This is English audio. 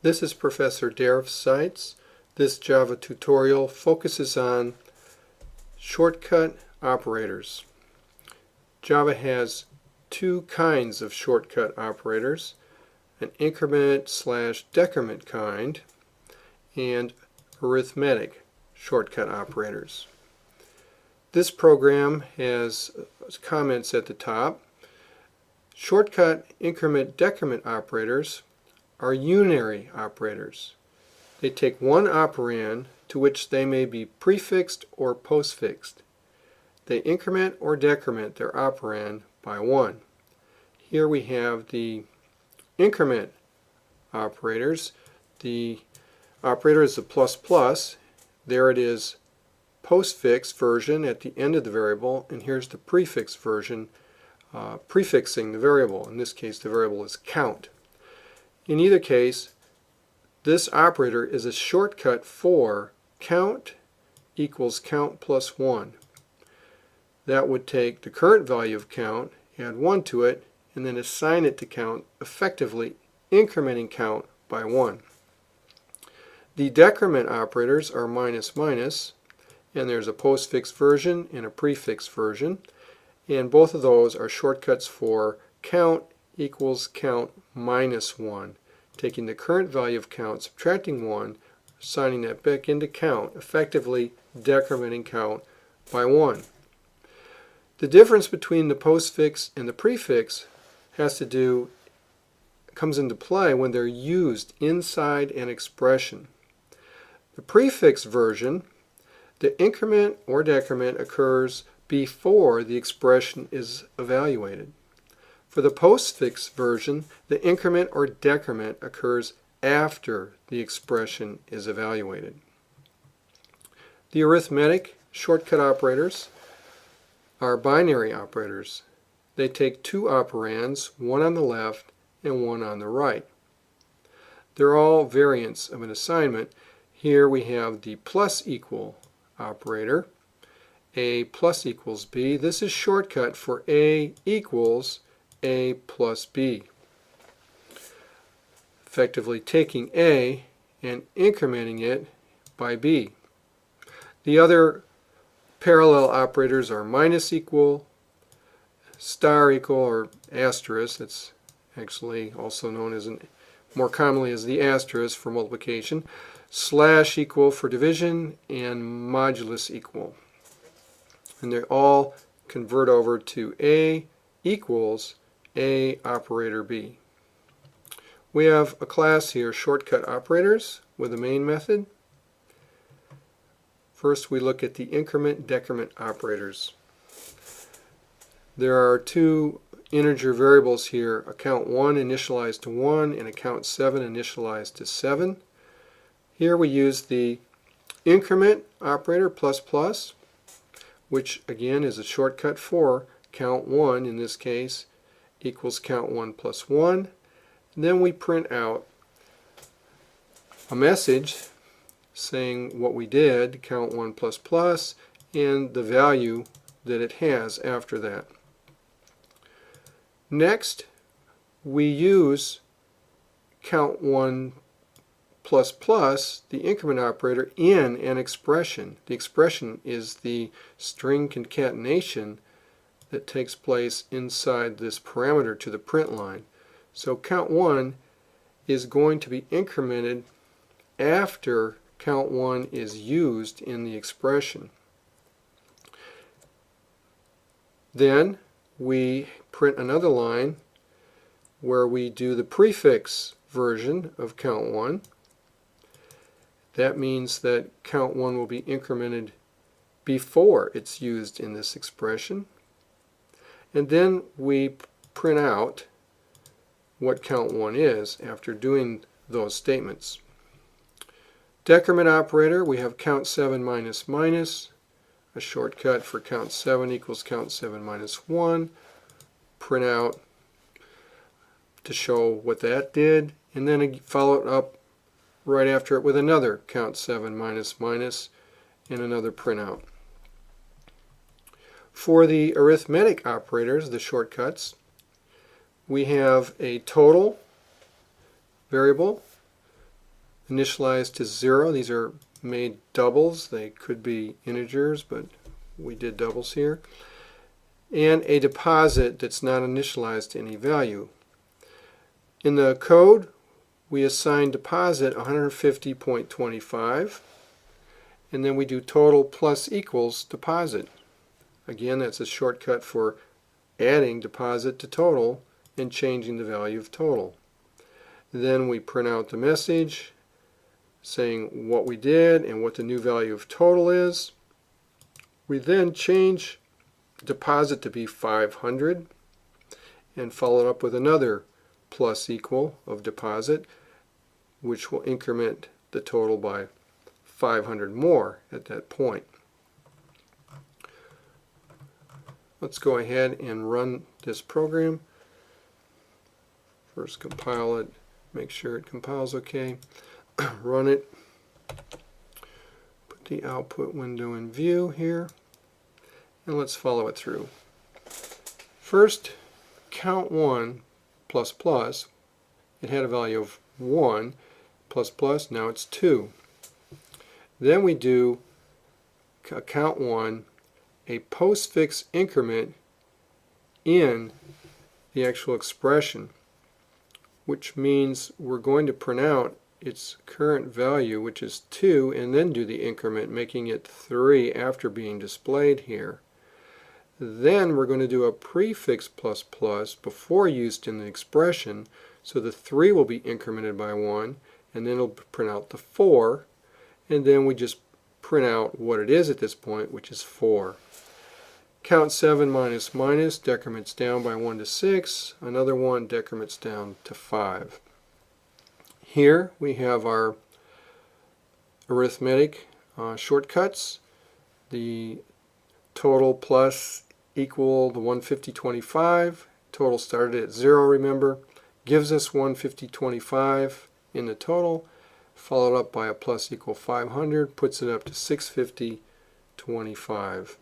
This is Professor Dareff's Sites. This Java tutorial focuses on shortcut operators. Java has two kinds of shortcut operators, an increment/decrement kind and arithmetic shortcut operators. This program has comments at the top. Shortcut increment/decrement operators are unary operators. They take one operand to which they may be prefixed or postfixed. They increment or decrement their operand by 1. Here we have the increment operators. The operator is the plus plus. There it is, postfix version at the end of the variable, and here's the prefix version prefixing the variable. In this case the variable is count. In either case, this operator is a shortcut for count equals count plus 1. That would take the current value of count, add 1 to it, and then assign it to count, effectively incrementing count by 1. The decrement operators are minus minus, and there's a postfix version and a prefix version, and both of those are shortcuts for count equals count minus 1, taking the current value of count, subtracting 1, assigning that back into count, effectively decrementing count by 1. The difference between the postfix and the prefix comes into play when they're used inside an expression. The prefix version, the increment or decrement occurs before the expression is evaluated. For the postfix version, the increment or decrement occurs after the expression is evaluated. The arithmetic shortcut operators are binary operators. They take two operands, one on the left and one on the right. They're all variants of an assignment. Here we have the plus equal operator. A plus equals B. This is shortcut for A equals A plus B. Effectively taking A and incrementing it by B. The other parallel operators are minus equal, star equal, or asterisk. It's actually also known as more commonly as the asterisk for multiplication, slash equal for division, and modulus equal. And they all convert over to A equals A operator B. We have a class here, shortcut operators, with a main method. First we look at the increment/decrement operators. There are two integer variables here, account 1 initialized to 1 and account 7 initialized to 7. Here we use the increment operator plus plus, which again is a shortcut for count 1 in this case equals count 1 plus 1. And then we print out a message saying what we did, count 1 plus plus, and the value that it has after that. Next, we use count 1 plus plus, the increment operator, in an expression. The expression is the string concatenation that takes place inside this parameter to the print line. So count 1 is going to be incremented after count 1 is used in the expression. Then we print another line where we do the prefix version of count 1. That means that count 1 will be incremented before it's used in this expression. And then we print out what count 1 is after doing those statements. Decrement operator, we have count 7 minus minus, a shortcut for count 7 equals count 7 minus 1. Print out to show what that did, and then follow it up right after it with another count 7 minus minus and another printout. For the arithmetic operators, the shortcuts, we have a total variable initialized to 0. These are made doubles. They could be integers, but we did doubles here. And a deposit that's not initialized to any value. In the code, we assign deposit 150.25, and then we do total plus equals deposit. Again, that's a shortcut for adding deposit to total and changing the value of total. Then we print out the message saying what we did and what the new value of total is. We then change deposit to be 500 and follow it up with another plus equal of deposit, which will increment the total by 500 more at that point. Let's go ahead and run this program. First compile it, make sure it compiles okay. Run it. Put the output window in view here, and let's follow it through. First, count 1 plus plus. It had a value of 1 plus plus, now it's 2. Then we do count 1, a postfix increment in the actual expression, which means we're going to print out its current value, which is 2, and then do the increment, making it 3 after being displayed here. Then we're going to do a prefix plus plus before used in the expression, so the 3 will be incremented by 1, and then it'll print out the 4, and then we just print out what it is at this point, which is 4. Count 7 minus minus decrements down by 1 to 6, another one decrements down to 5. Here we have our arithmetic shortcuts. The total plus equal the 150.25. Total started at 0, remember. Gives us 150.25 in the total, followed up by a plus equal 500, puts it up to 650.25.